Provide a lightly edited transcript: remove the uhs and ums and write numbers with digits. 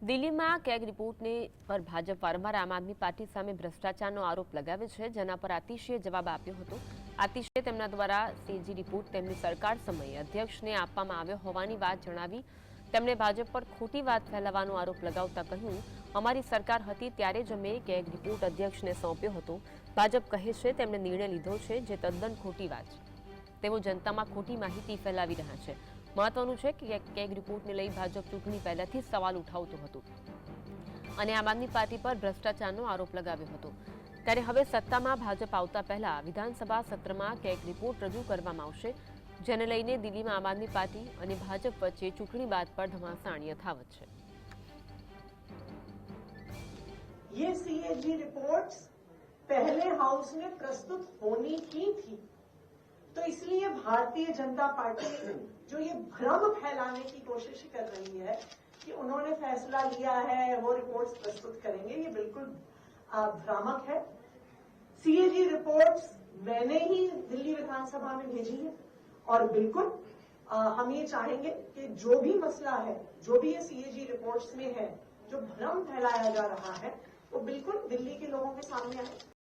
દિલ્હીમાં કેગ રિપોર્ટને પર ભાજપ વારંવાર આમ આદમી પાર્ટી સામે ભ્રષ્ટાચારનો આરોપ લગાવે છે, જેના પર આતિશીએ જવાબ આપ્યો હતો. આતિશીએ તેમના દ્વારા સીએજી રિપોર્ટ તેમની સરકાર સમયે અધ્યક્ષને આપવામાં આવ્યો હોવાની વાત જણાવી. તેમણે ભાજપ પર ખોટી વાત ફેલાવવાનો આરોપ લગાવતા કહ્યું, અમારી સરકાર હતી ત્યારે જ અમે કેગ રિપોર્ટ અધ્યક્ષને સોંપ્યો હતો. ભાજપ કહે છે તેમણે નિર્ણય લીધો છે, જે તદ્દન ખોટી વાત છે. તેઓ જનતામાં ખોટી માહિતી ફેલાવી રહ્યા છે. મહત્વનું છે કે કેગ રિપોર્ટને લઈ ભાજપ ચૂંટણી પહેલાથી જ સવાલ ઉઠાવતું હતું અને આમ આદમી પાર્ટી પર ભ્રષ્ટાચારનો આરોપ લગાવ્યો હતો. ત્યારે હવે સત્તામાં ભાજપ આવતા પહેલા વિધાનસભા સત્રમાં કેગ રિપોર્ટ રજૂ કરવામાં આવશે, જેને લઈને દિલ્હીમાં આમ આદમી પાર્ટી અને ભાજપ વચ્ચે ચૂંટણી બાદ પર ઘમાસાણ યથાવત છે. ये सीएजी रिपोर्ट्स पहले हाउस में प्रस्तुत होनी ही थी, तो इसलिए भारतीय जनता पार्टी जो ये भ्रम फैलाने की कोशिश कर रही है कि उन्होंने फैसला लिया है, वो रिपोर्ट्स प्रस्तुत करेंगे, ये बिल्कुल भ्रामक है. सीएजी रिपोर्ट्स मैंने ही दिल्ली विधानसभा में भेजी है और बिल्कुल हम ये चाहेंगे कि जो भी मसला है, जो भी ये सीएजी रिपोर्ट्स में है, जो भ्रम फैलाया जा रहा है, वो बिल्कुल दिल्ली के लोगों के सामने आए.